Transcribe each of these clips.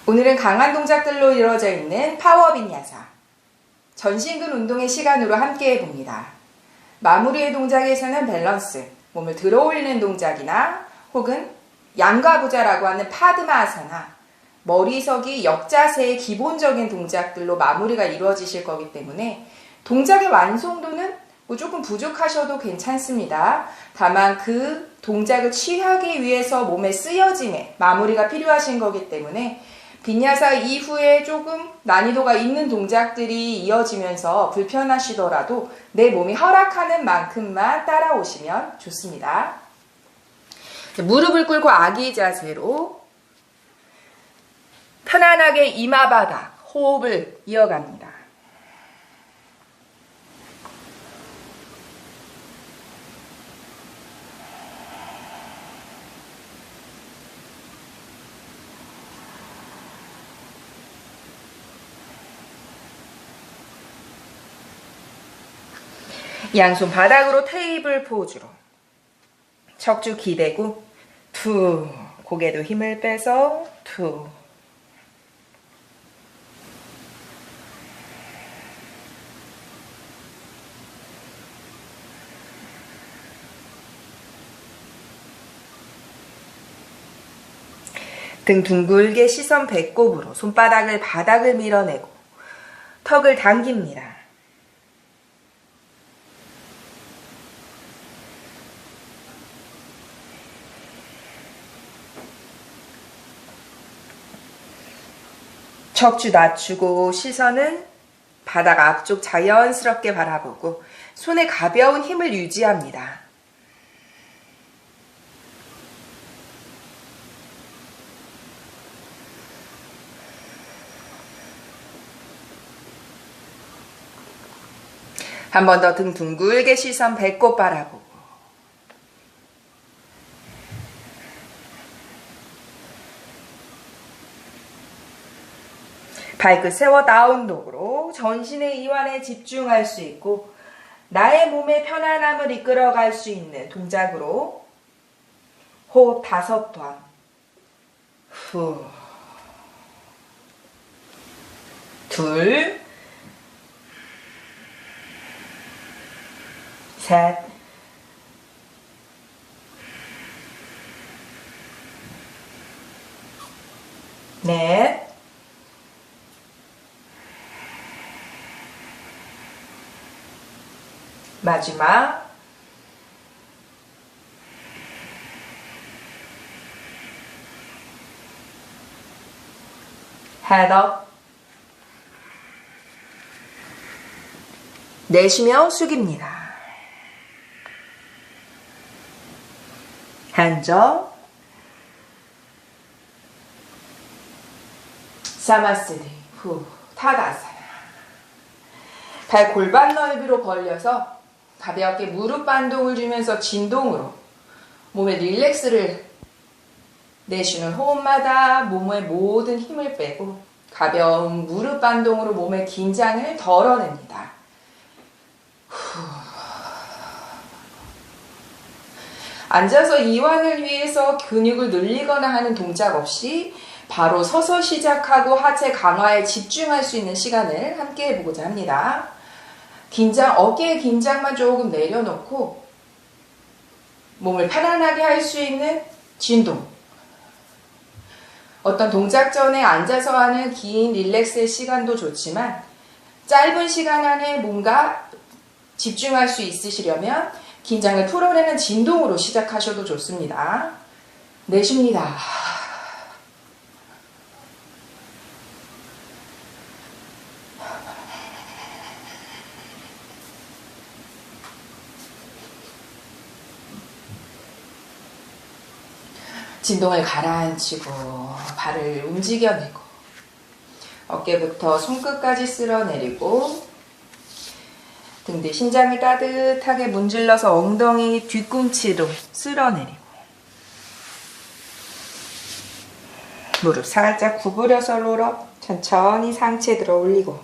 오늘은 강한 동작들로 이루어져 있는 파워 비냐사, 전신근 운동의 시간으로 함께 해봅니다. 마무리의 동작에서는 밸런스, 몸을 들어 올리는 동작이나 혹은 양가부자라고 하는 파드마아사나, 머리서기 역자세의 기본적인 동작들로 마무리가 이루어지실 거기 때문에 동작의 완성도는 조금 부족하셔도 괜찮습니다. 다만 그 동작을 취하기 위해서 몸의 쓰여짐에 마무리가 필요하신 거기 때문에 비냐사 이후에 조금 난이도가 있는 동작들이 이어지면서 불편하시더라도 내 몸이 허락하는 만큼만 따라오시면 좋습니다. 무릎을 꿇고 아기 자세로 편안하게 이마바닥 호흡을 이어갑니다. 양손 바닥으로 테이블 포즈로 척추 기대고 툭, 고개도 힘을 빼서 툭. 등 둥글게 시선 배꼽으로 손바닥을 바닥을 밀어내고 턱을 당깁니다. 척추 낮추고 시선은 바닥 앞쪽 자연스럽게 바라보고 손에 가벼운 힘을 유지합니다. 한 번 더 등 둥글게 시선 배꼽 바라보고 발끝 세워 다운독으로 전신의 이완에 집중할 수 있고 나의 몸의 편안함을 이끌어갈 수 있는 동작으로 호흡 5번 후 둘 셋 넷 마지막 헤드업 내쉬며 숙입니다. 한접 사마스디 후 타다사나 발 골반 넓이로 벌려서 가볍게 무릎 반동을 주면서 진동으로 몸의 릴렉스를 내쉬는 호흡마다 몸의 모든 힘을 빼고 가벼운 무릎 반동으로 몸의 긴장을 덜어냅니다. 앉아서 이완을 위해서 근육을 늘리거나 하는 동작 없이 바로 서서 시작하고 하체 강화에 집중할 수 있는 시간을 함께 해보고자 합니다. 어깨의 긴장만 조금 내려놓고 몸을 편안하게 할 수 있는 진동. 어떤 동작 전에 앉아서 하는 긴 릴렉스의 시간도 좋지만 짧은 시간 안에 뭔가 집중할 수 있으시려면 긴장을 풀어내는 진동으로 시작하셔도 좋습니다. 내쉽니다. 진동을 가라앉히고 발을 움직여내고 어깨부터 손끝까지 쓸어내리고 등 뒤 심장을 따뜻하게 문질러서 엉덩이 뒤꿈치로 쓸어내리고 무릎 살짝 구부려서 롤업 천천히 상체 들어 올리고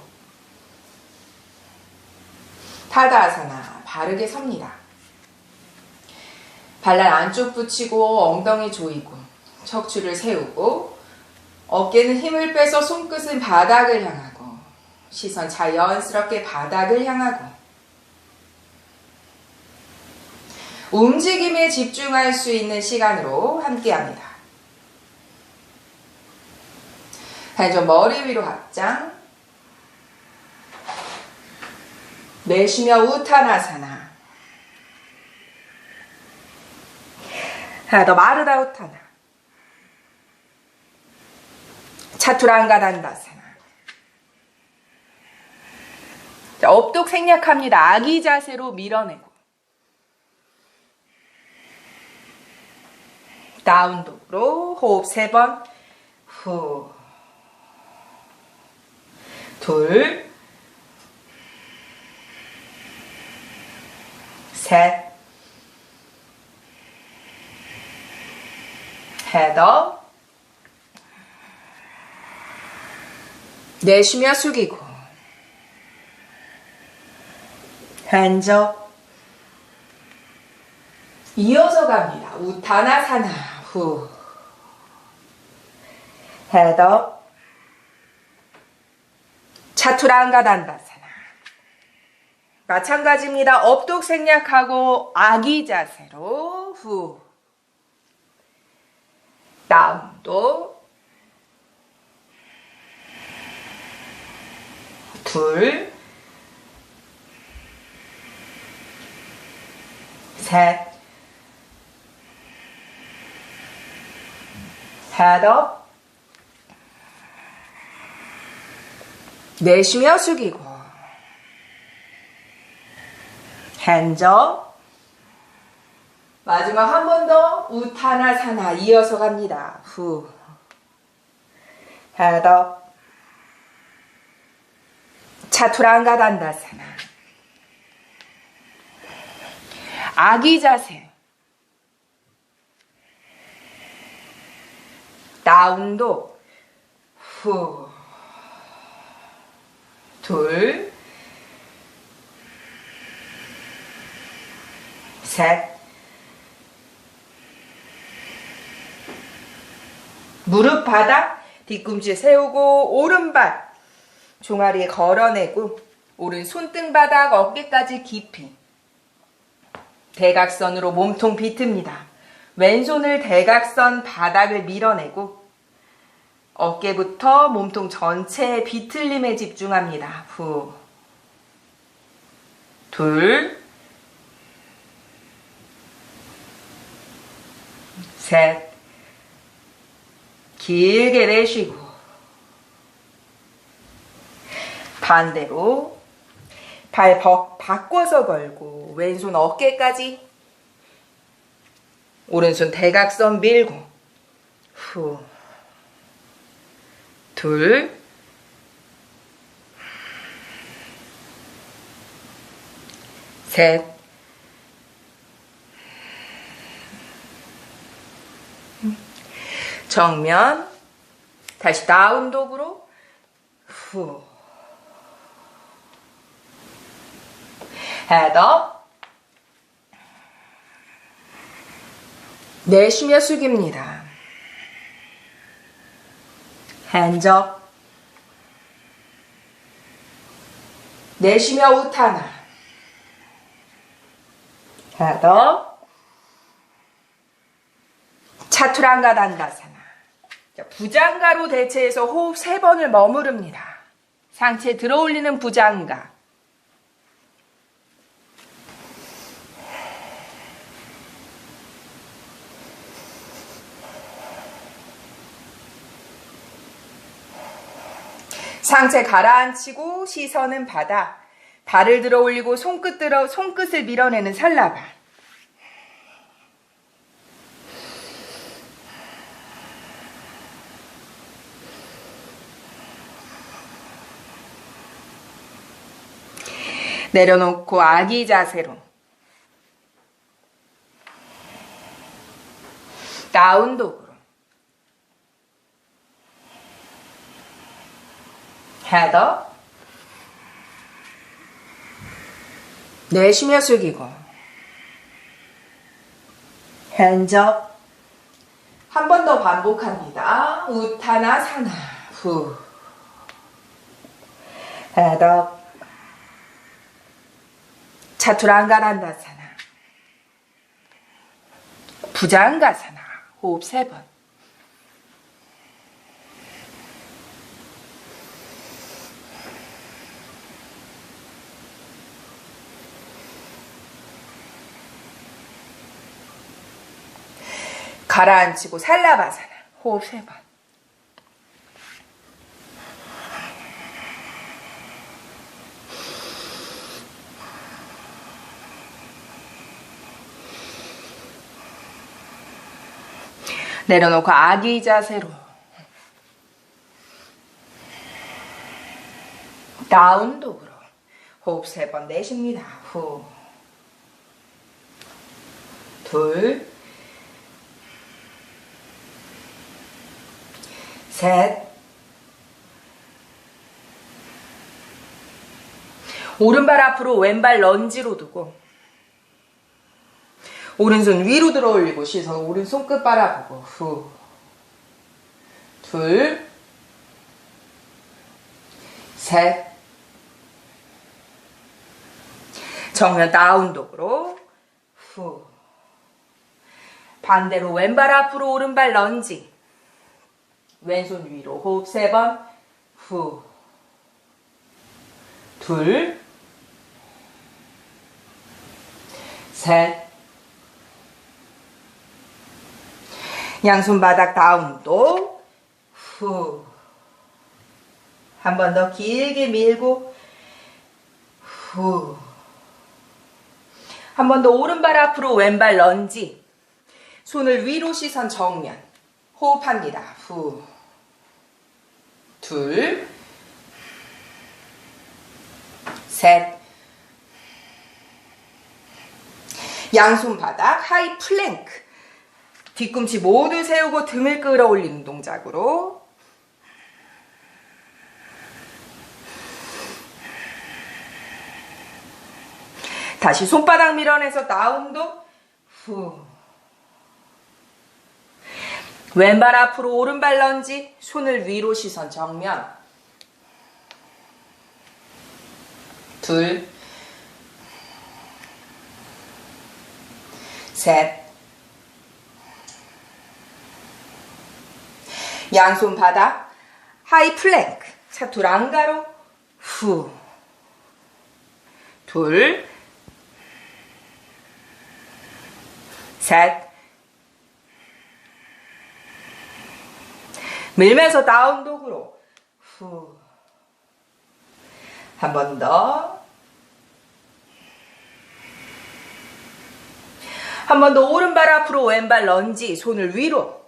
타다아사나 바르게 섭니다. 발날 안쪽 붙이고 엉덩이 조이고 척추를 세우고 어깨는 힘을 빼서 손끝은 바닥을 향하고 시선 자연스럽게 바닥을 향하고 움직임에 집중할 수 있는 시간으로 함께합니다. 반전 머리 위로 확장. 내쉬며 우타나사나. 하나 더 마르다 우타나. 차투랑가 단다사나. 자, 업독 생략합니다. 아기 자세로 밀어내고. 다운독으로 호흡 3번. 후. 둘. 셋. 헤더. 내쉬며 숙이고. 한적. 이어서 갑니다. 우타나사나. 후. 헤더. 차투랑가 단다사나. 마찬가지입니다. 업독 생략하고 아기 자세로 후. 다운도. 둘. 셋. 헤더. 내쉬며 숙이고. 핸즈업. 마지막 한 번 더 우타나사나 이어서 갑니다. 후. 헤더. 차투랑가 단다사나. 아기 자세. 다운도. 후. 둘. 셋. 무릎 바닥 뒤꿈치 세우고 오른발 종아리에 걸어내고 오른 손등 바닥 어깨까지 깊이 대각선으로 몸통 비틉니다. 왼손을 대각선 바닥을 밀어내고 어깨부터 몸통 전체의 비틀림에 집중합니다. 후. 둘. 셋. 길게 내쉬고 반대로 발 바꿔서 걸고 왼손 어깨까지 오른손 대각선 밀고 후. 둘. 셋. 정면. 다시 다운독으로 후. 헤드업. 내쉬며 숙입니다. 핸즈업. 내쉬며 우타나. 헤드업. 차투랑가 단다사나. 부장가로 대체해서 호흡 3번을 머무릅니다. 상체 들어올리는 부장가. 상체 가라앉히고 시선은 바닥. 발을 들어 올리고 손끝을 밀어내는 살라발. 내려놓고 아기 자세로. 다운독으로. 헤더. 내쉬며 숙이고. 핸즈업. 한 번 더 반복합니다. 우타나사나. 후. 하나 더. 차투랑가란다사나. 부장가사나. 호흡 3번. 가라앉히고 살라바사나. 호흡 3번. 내려놓고 아기 자세로. 다운독으로. 호흡 3번 내쉽니다. 후. 둘. 셋. 오른발 앞으로 왼발 런지로 두고 오른손 위로 들어 올리고 시선 오른손 끝 바라보고 후. 둘. 셋. 정면 다운독으로 후. 반대로 왼발 앞으로 오른발 런지. 왼손 위로 호흡 3번. 후. 둘. 셋. 양손 바닥 다운도. 후. 한 번 더 길게 밀고. 후. 한 번 더 오른발 앞으로 왼발 런지. 손을 위로 시선 정면. 호흡합니다. 후. 둘. 셋. 양손 바닥 하이 플랭크. 뒤꿈치 모두 세우고 등을 끌어올리는 동작으로. 다시 손바닥 밀어내서 다운도. 후. 왼발 앞으로 오른발 런지. 손을 위로 시선 정면. 둘. 셋. 양손 바닥 하이 플랭크. 차투랑가로. 후. 둘. 셋. 밀면서 다운독으로. 후. 한 번 더. 한 번 더 오른발 앞으로 왼발 런지. 손을 위로.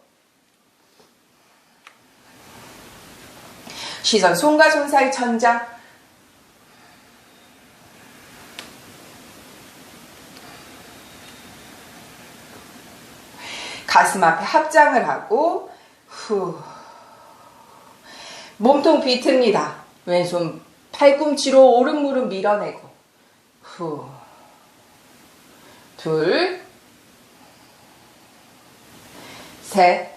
시선 손과 손 사이 천장. 가슴 앞에 합장을 하고 후. 몸통 비틉니다. 왼손 팔꿈치로 오른 무릎 밀어내고 후. 둘. 셋.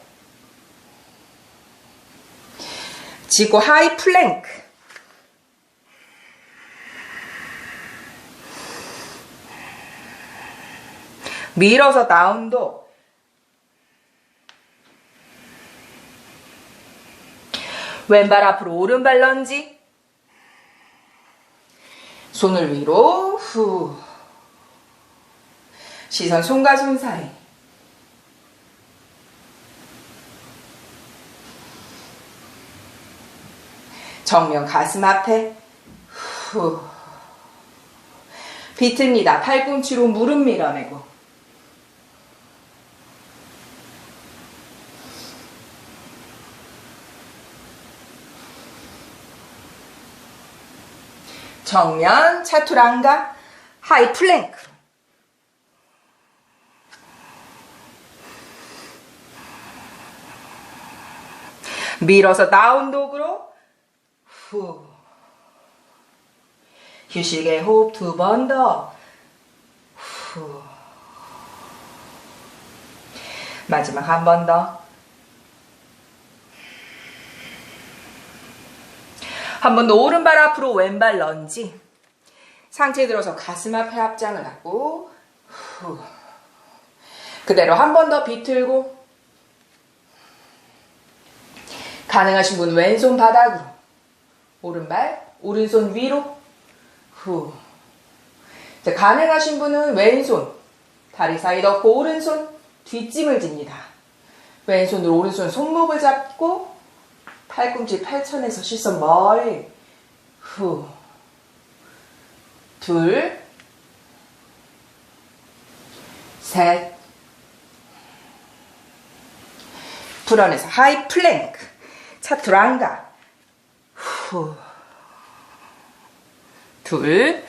지고 하이 플랭크. 밀어서 다운도. 왼발 앞으로 오른발 런지. 손을 위로. 후. 시선 손과 손 사이. 정면 가슴 앞에. 후. 비틉니다. 팔꿈치로 무릎 밀어내고. 정면 차투랑가 하이 플랭크. 밀어서 다운독으로. 후. 휴식의 호흡 2번 더. 후. 마지막 한 번 더. 한 번 더 오른발 앞으로 왼발 런지. 상체 들어서 가슴 앞에 합장을 하고 후. 그대로 한 번 더 비틀고 가능하신 분 왼손 바닥으로 오른발 오른손 위로 후. 자, 가능하신 분은 왼손 다리 사이 넣고 오른손 뒷짐을 집니다. 왼손으로 오른손 손목을 잡고 팔꿈치 펼쳐내서 시선 멀리 후. 둘, 셋, 불어내서 하이 플랭크, 차투랑가, 후, 둘,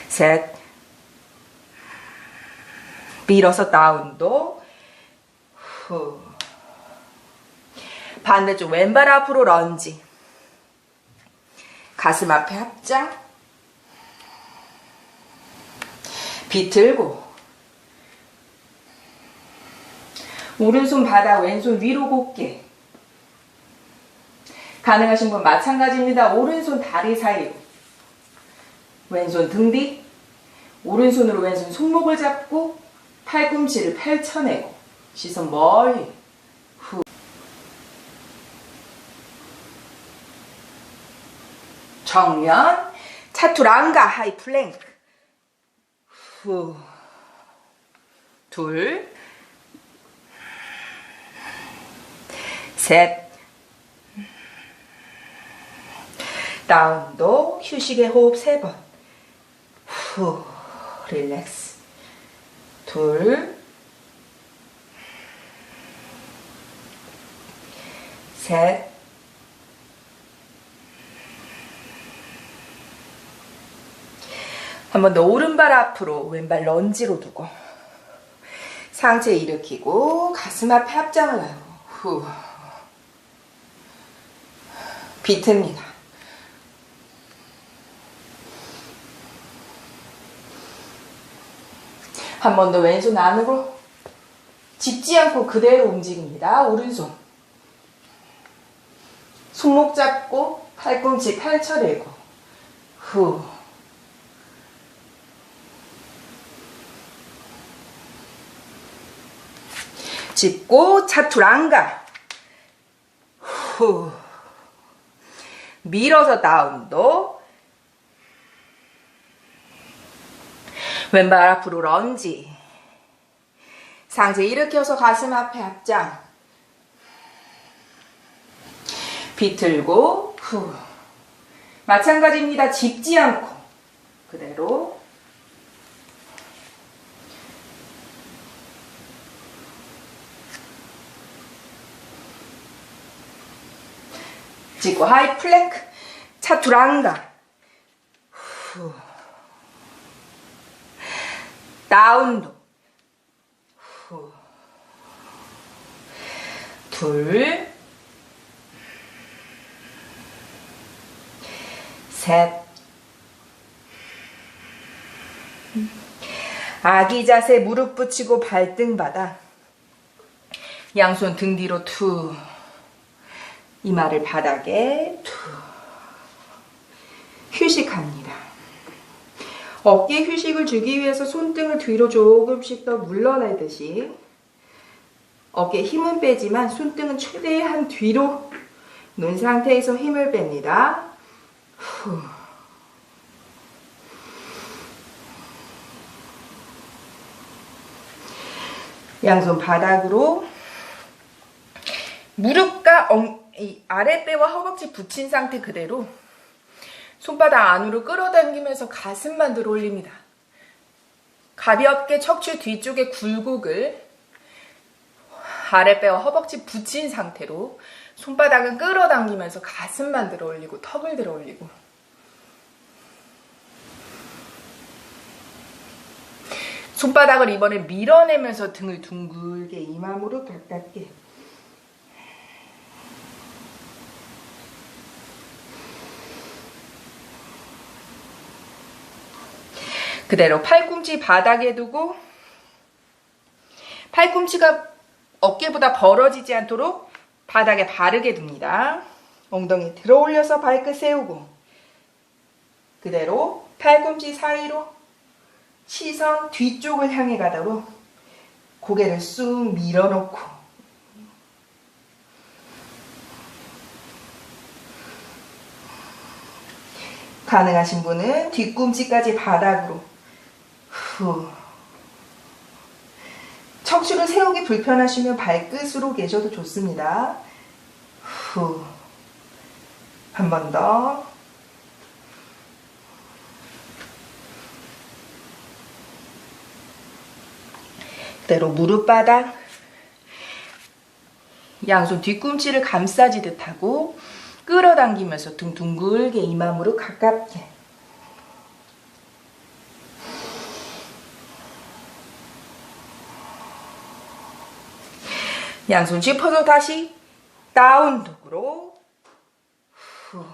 셋, 밀어서 다운도, 후, 반대쪽 왼발 앞으로 런지, 가슴 앞에 합장, 비틀고 오른손 바닥 왼손 위로 곧게. 가능하신 분 마찬가지입니다. 오른손 다리 사이로 왼손 등 뒤 오른손으로 왼손 손목을 잡고 팔꿈치를 펼쳐내고 시선 멀리 후. 정면 차투랑가 하이 플랭크 후. 둘, 셋, 다운도 휴식의 호흡 3번 후. 릴렉스 둘, 셋, 한 번 더 오른발 앞으로 왼발 런지로 두고 상체 일으키고 가슴 앞에 합장을 하고 후. 비트입니다. 한 번 더 왼손 안으로 짚지 않고 그대로 움직입니다. 오른손 손목 잡고 팔꿈치 펼쳐내고 후. 짚고 차투랑가 후. 밀어서 다운도 왼발 앞으로 런지 상체 일으켜서 가슴 앞에 합장 비틀고 후. 마찬가지입니다. 짚지 않고 그대로 짚고 하이 플랭크 차투랑가 후. 다운도 후. 둘, 셋, 아기 자세 무릎 붙이고 발등 바닥 양손 등 뒤로 투. 이마를 바닥에 투. 휴식합니다. 어깨 휴식을 주기 위해서 손등을 뒤로 조금씩 더 물러내듯이 어깨에 힘은 빼지만 손등은 최대한 뒤로 놓은 상태에서 힘을 뺍니다. 후. 양손 바닥으로 무릎과 아랫배와 허벅지 붙인 상태 그대로 손바닥 안으로 끌어당기면서 가슴만 들어 올립니다. 가볍게 척추 뒤쪽의 굴곡을 아랫배와 허벅지 붙인 상태로 손바닥은 끌어당기면서 가슴만 들어 올리고 턱을 들어 올리고 손바닥을 이번에 밀어내면서 등을 둥글게 이마 무릎 가깝게 그대로 팔꿈치 바닥에 두고 팔꿈치가 어깨보다 벌어지지 않도록 바닥에 바르게 둡니다. 엉덩이 들어 올려서 발끝 세우고 그대로 팔꿈치 사이로 시선 뒤쪽을 향해 가도록 고개를 쑥 밀어놓고 가능하신 분은 뒤꿈치까지 바닥으로 후. 척추를 세우기 불편하시면 발끝으로 계셔도 좋습니다. 후. 한 번 더. 그대로 무릎 바닥. 양손 뒤꿈치를 감싸지듯 하고 끌어당기면서 등 둥글게 이마 무릎 가깝게. 양손 짚어서 다시 다운독으로 후.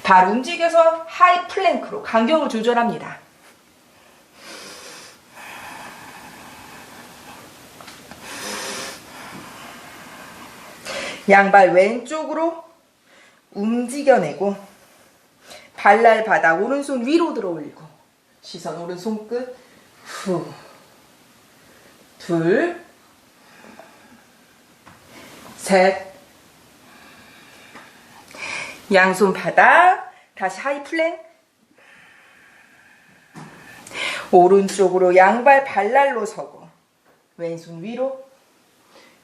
발 움직여서 하이 플랭크로 간격을 조절합니다. 양발 왼쪽으로 움직여내고 발날 바닥 오른손 위로 들어 올리고 시선 오른손 끝 후. 둘, 셋, 양손 바닥, 다시 하이 플랭, 오른쪽으로 양발 발날로 서고 왼손 위로,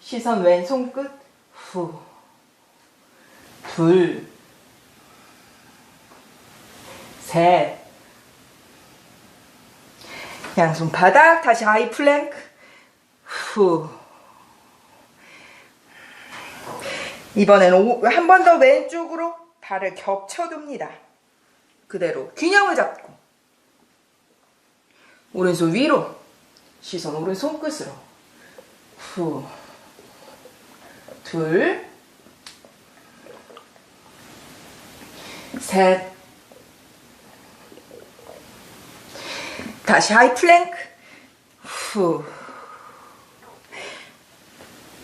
시선 왼손 끝, 후, 둘, 셋, 양손 바닥, 다시 하이 플랭크, 후. 이번엔 한 번 더 왼쪽으로 발을 겹쳐둡니다. 그대로 균형을 잡고 오른손 위로 시선 오른손 끝으로 후. 둘, 셋, 다시 하이 플랭크 후.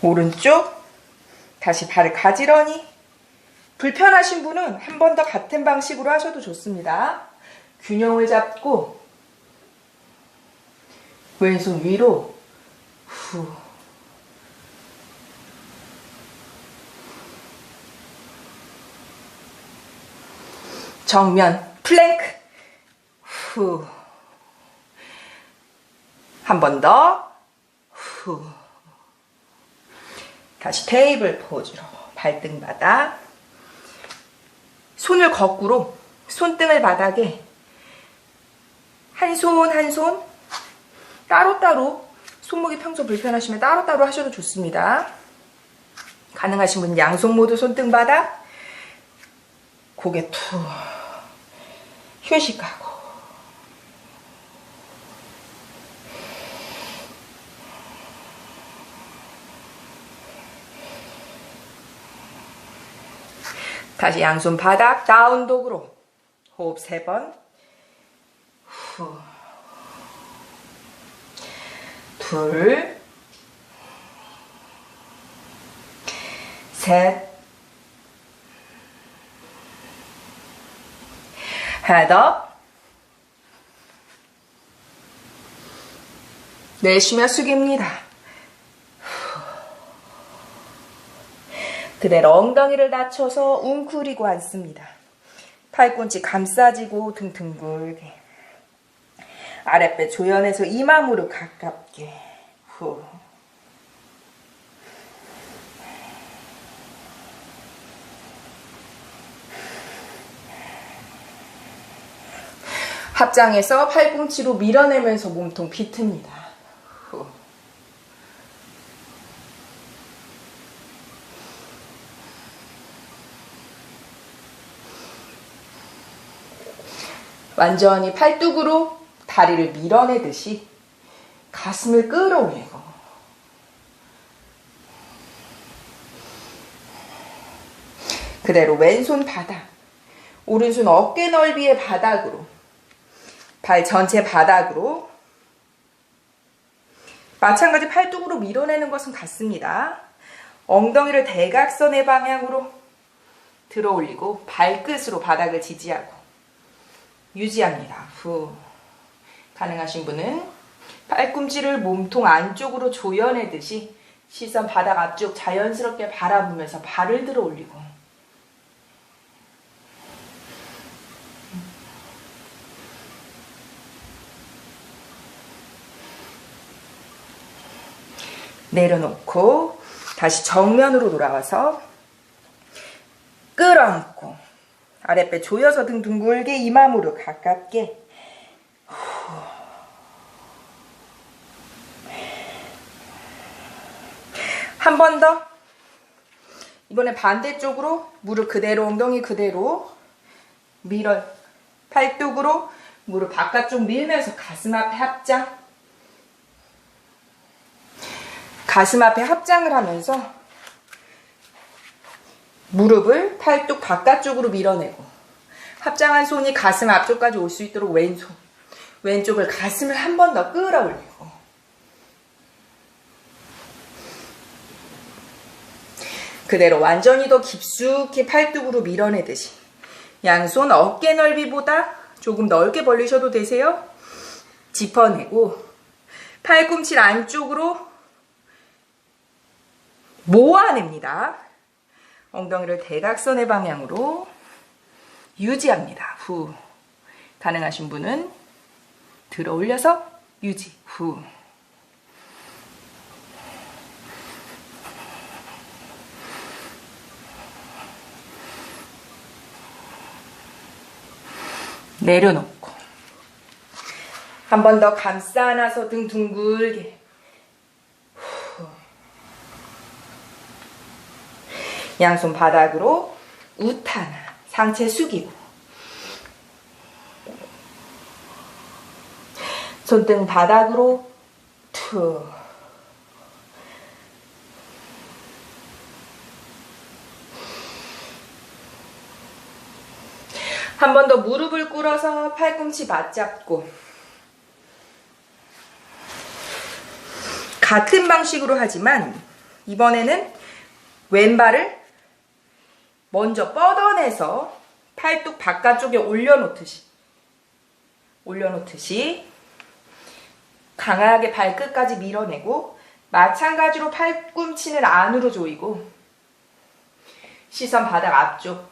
오른쪽 다시 발을 가지런히 불편하신 분은 한 번 더 같은 방식으로 하셔도 좋습니다. 균형을 잡고 왼손 위로 후. 정면 플랭크 후. 한 번 더 후. 다시 테이블 포즈로 발등 바닥 손을 거꾸로 손등을 바닥에 한 손 한 손 따로따로 손목이 평소 불편하시면 따로따로 하셔도 좋습니다. 가능하신 분은 양손 모두 손등 바닥 고개 툭 휴식하고 다시 양손 바닥 다운독으로 호흡 3번 후. 둘 셋 하나 더 내쉬며 숙입니다. 그대로 엉덩이를 낮춰서 웅크리고 앉습니다. 팔꿈치 감싸지고 등 둥글게 아랫배 조연해서 이마 무릎 가깝게 후. 합장해서 팔꿈치로 밀어내면서 몸통 비틉니다. 후. 완전히 팔뚝으로 다리를 밀어내듯이 가슴을 끌어올리고 그대로 왼손 바닥, 오른손 어깨 넓이의 바닥으로 발 전체 바닥으로 마찬가지 팔뚝으로 밀어내는 것은 같습니다. 엉덩이를 대각선의 방향으로 들어 올리고 발끝으로 바닥을 지지하고 유지합니다. 후. 가능하신 분은 팔꿈치를 몸통 안쪽으로 조여내듯이 시선 바닥 앞쪽 자연스럽게 바라보면서 발을 들어 올리고 내려놓고 다시 정면으로 돌아와서 끌어안고 아랫배 조여서 등 둥글게 이마 무릎 가깝게 한 번 더. 이번에 반대쪽으로 무릎 그대로 엉덩이 그대로 밀어 팔뚝으로 무릎 바깥쪽 밀면서 가슴 앞에 합장. 가슴 앞에 합장을 하면서 무릎을 팔뚝 바깥쪽으로 밀어내고 합장한 손이 가슴 앞쪽까지 올 수 있도록 왼손 왼쪽을 가슴을 한 번 더 끌어올리고 그대로 완전히 더 깊숙이 팔뚝으로 밀어내듯이 양손 어깨 넓이보다 조금 넓게 벌리셔도 되세요. 짚어내고 팔꿈치 안쪽으로 모아냅니다. 엉덩이를 대각선의 방향으로 유지합니다. 후. 가능하신 분은 들어 올려서 유지. 후. 내려놓고 한 번 더 감싸 안아서 등 둥글게 후. 양손 바닥으로 우타나 상체 숙이고 손등 바닥으로 투 한 번 더 무릎을 꿇어서 팔꿈치 맞잡고 같은 방식으로 하지만 이번에는 왼발을 먼저 뻗어내서 팔뚝 바깥쪽에 올려놓듯이 강하게 발끝까지 밀어내고 마찬가지로 팔꿈치는 안으로 조이고 시선 바닥 앞쪽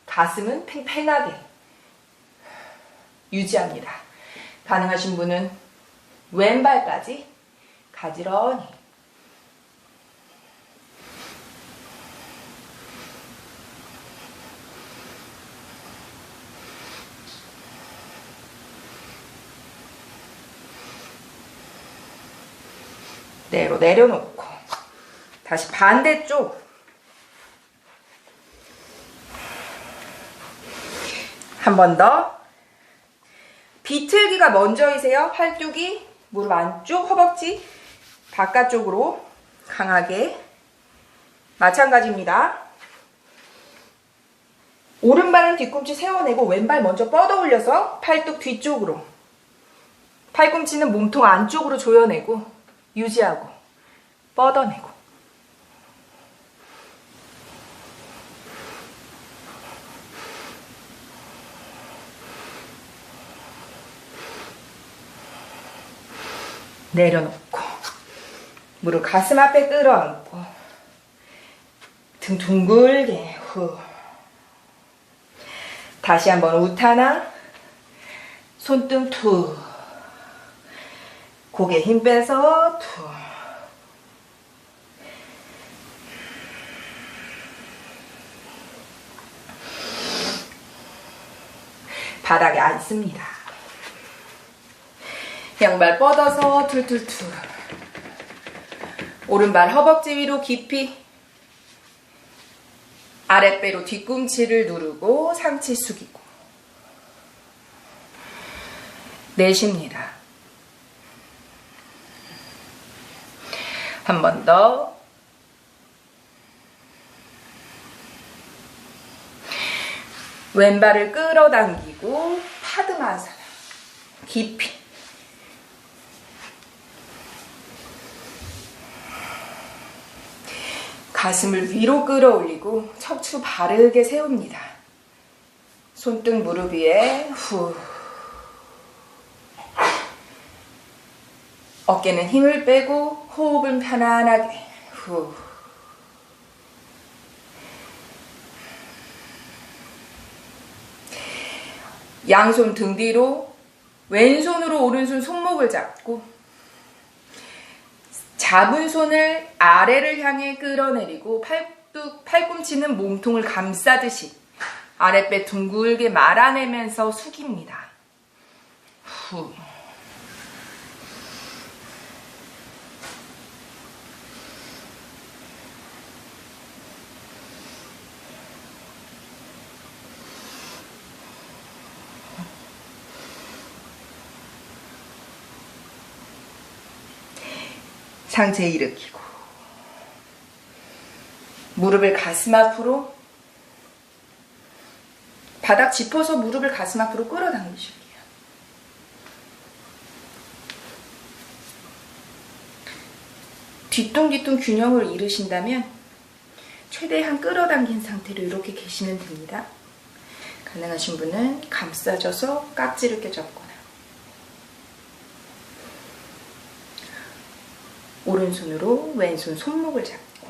가슴은 팽팽하게 유지합니다. 가능하신 분은 왼발까지 가지런히 그대로 내려놓고 다시 반대쪽 한 번 더 비틀기가 먼저이세요. 팔뚝이 무릎 안쪽 허벅지 바깥쪽으로 강하게 마찬가지입니다. 오른발은 뒤꿈치 세워내고 왼발 먼저 뻗어 올려서 팔뚝 뒤쪽으로 팔꿈치는 몸통 안쪽으로 조여내고 유지하고 뻗어내고 내려놓고 무릎 가슴 앞에 끌어안고 등 둥글게 후 다시 한번 우타나 손등 투 고개 힘 빼서 투 바닥에 앉습니다. 양발 뻗어서 툴툴툴 오른발 허벅지 위로 깊이 아랫배로 뒤꿈치를 누르고 상체 숙이고 내쉽니다. 한 번 더 왼발을 끌어당기고 파드마사나 깊이 가슴을 위로 끌어올리고 척추 바르게 세웁니다. 손등 무릎 위에 후. 어깨는 힘을 빼고 호흡은 편안하게 후. 양손 등 뒤로 왼손으로 오른손 손목을 잡고 잡은 손을 아래를 향해 끌어내리고 팔꿈치는 몸통을 감싸듯이 아랫배 둥글게 말아내면서 숙입니다. 후. 상체 일으키고 무릎을 가슴 앞으로 바닥 짚어서 무릎을 가슴 앞으로 끌어당기실게요. 뒤뚱뒤뚱 균형을 잃으신다면 최대한 끌어당긴 상태로 이렇게 계시면 됩니다. 가능하신 분은 감싸줘서 깍지를 껴잡거나 오른손으로 왼손 손목을 잡고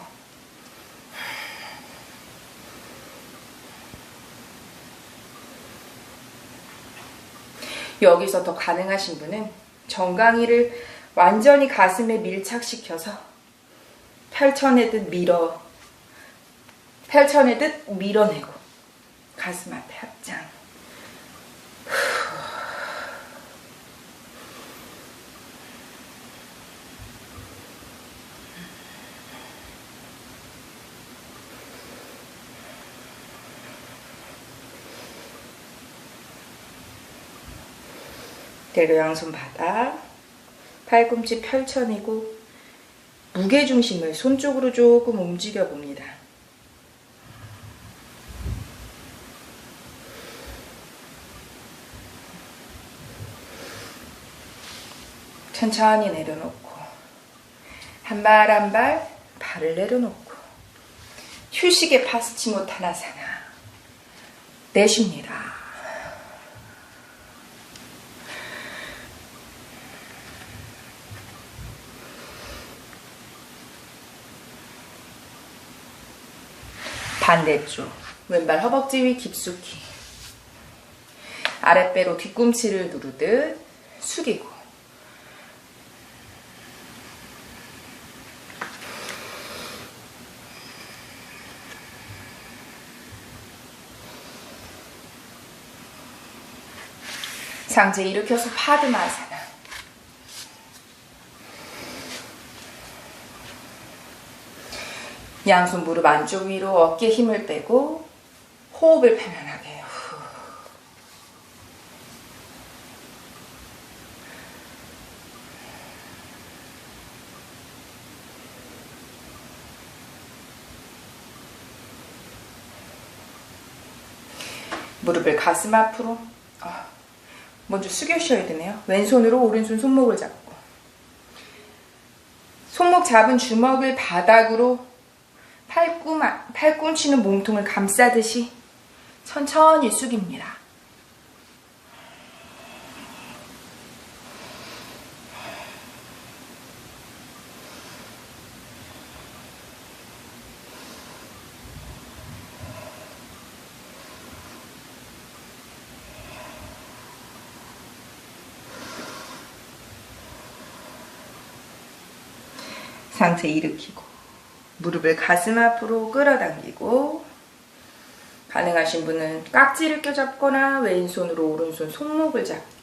여기서 더 가능하신 분은 정강이를 완전히 가슴에 밀착시켜서 펼쳐내듯 밀어내고 가슴 앞에 합장. 대로 양손 바닥, 팔꿈치 펼쳐내고 무게중심을 손 쪽으로 조금 움직여 봅니다. 천천히 내려놓고 한 발 한 발 발을 내려놓고 휴식의 파스치모타나사나 내쉽니다. 반대쪽 왼발 허벅지 위 깊숙이 아랫배로 뒤꿈치를 누르듯 숙이고 상체 일으켜서 파드마사나. 양손 무릎 안쪽 위로 어깨 힘을 빼고 호흡을 편안하게 해요. 무릎을 가슴 앞으로 먼저 숙여셔야 되네요. 왼손으로 오른손 손목을 잡고 손목 잡은 주먹을 바닥으로 팔꿈치는 몸통을 감싸듯이 천천히 숙입니다. 상체 일으키고 무릎을 가슴 앞으로 끌어당기고 가능하신 분은 깍지를 껴잡거나 왼손으로 오른손 손목을 잡고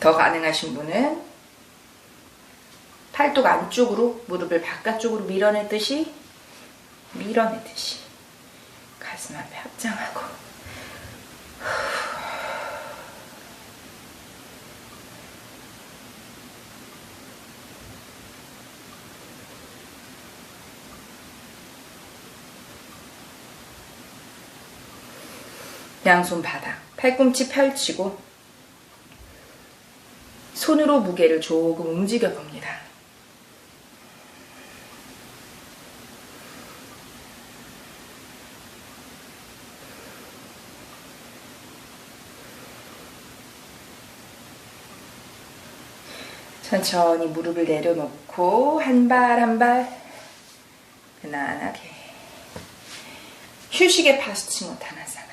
더 가능하신 분은 팔뚝 안쪽으로 무릎을 바깥쪽으로 밀어내듯이 가슴 앞에 합장하고 양손 바닥, 팔꿈치 펼치고 손으로 무게를 조금 움직여 봅니다. 천천히 무릎을 내려놓고 한 발 한 발 편안하게 휴식에 파스치모타나사나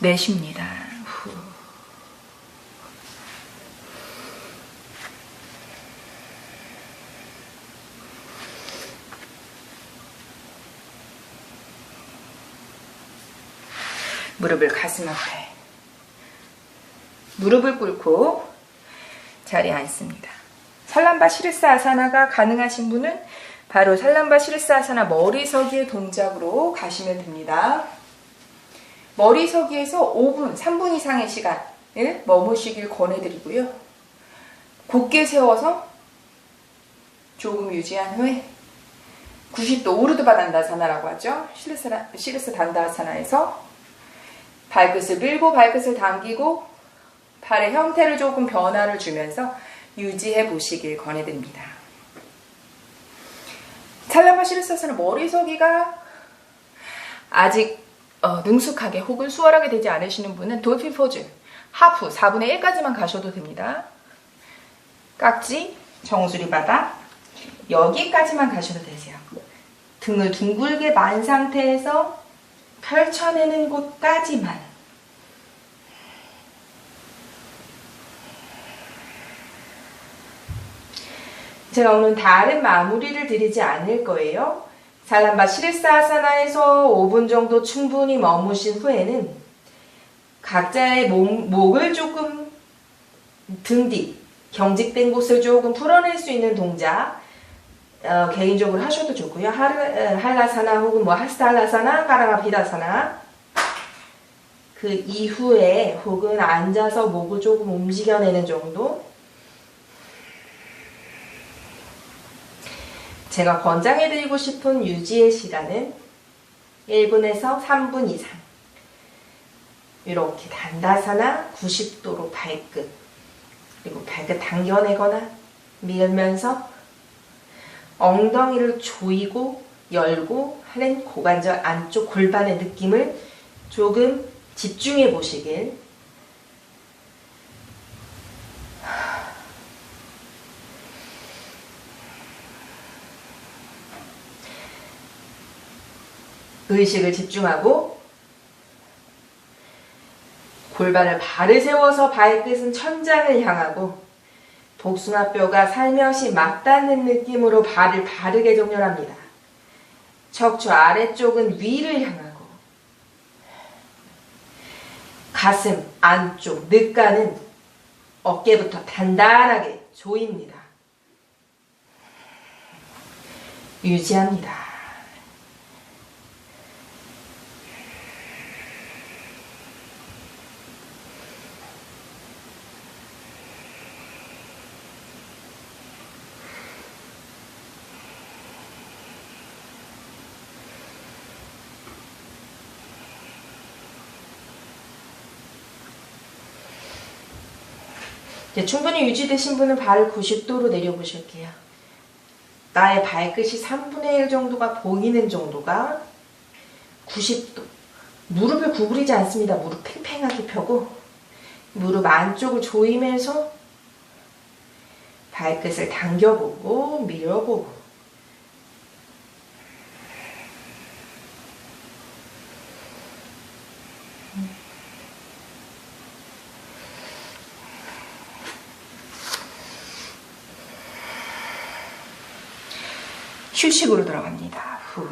내쉽니다. 후. 무릎을 가슴 앞에 무릎을 꿇고 자리에 앉습니다. 살람바 시르사 아사나가 가능하신 분은 바로 살람바 시르사 아사나 머리서기의 동작으로 가시면 됩니다. 머리서기에서 5분, 3분 이상의 시간을 머무시길 권해드리고요. 곧게 세워서 조금 유지한 후에 90도 우르드바 단다사나라고 하죠. 시르사 단다사나에서 발끝을 밀고 발끝을 당기고 발의 형태를 조금 변화를 주면서 유지해 보시길 권해드립니다. 살람바 시르사사나 머리서기가 아직 능숙하게 혹은 수월하게 되지 않으시는 분은 돌핀 포즈 하프 4분의 1까지만 가셔도 됩니다. 깍지, 정수리 바닥 여기까지만 가셔도 되세요. 등을 둥글게 만 상태에서 펼쳐내는 곳까지만. 제가 오늘 다른 마무리를 드리지 않을 거예요. 살람바 시르사아사나에서 5분 정도 충분히 머무신 후에는 각자의 목을 조금 등 뒤, 경직된 곳을 조금 풀어낼 수 있는 동작 개인적으로 하셔도 좋고요. 할라사나 혹은 하스탈라사나, 까라가피다사나 그 이후에 혹은 앉아서 목을 조금 움직여내는 정도. 제가 권장해드리고 싶은 유지의 시간은 1분에서 3분 이상. 이렇게 단다사나 90도로 발끝 그리고 발끝 당겨내거나 밀면서 엉덩이를 조이고 열고 하는 고관절 안쪽 골반의 느낌을 조금 집중해 보시길. 의식을 집중하고 골반을 바로 세워서 발끝은 천장을 향하고 복숭아뼈가 살며시 맞닿는 느낌으로 발을 바르게 정렬합니다. 척추 아래쪽은 위를 향하고 가슴 안쪽 늦가는 어깨부터 단단하게 조입니다. 유지합니다. 이제 충분히 유지되신 분은 발을 90도로 내려보실게요. 나의 발끝이 3분의 1 정도가 보이는 정도가 90도. 무릎을 구부리지 않습니다. 무릎 팽팽하게 펴고 무릎 안쪽을 조이면서 발끝을 당겨보고 밀어보고 휴식으로 들어갑니다. 후.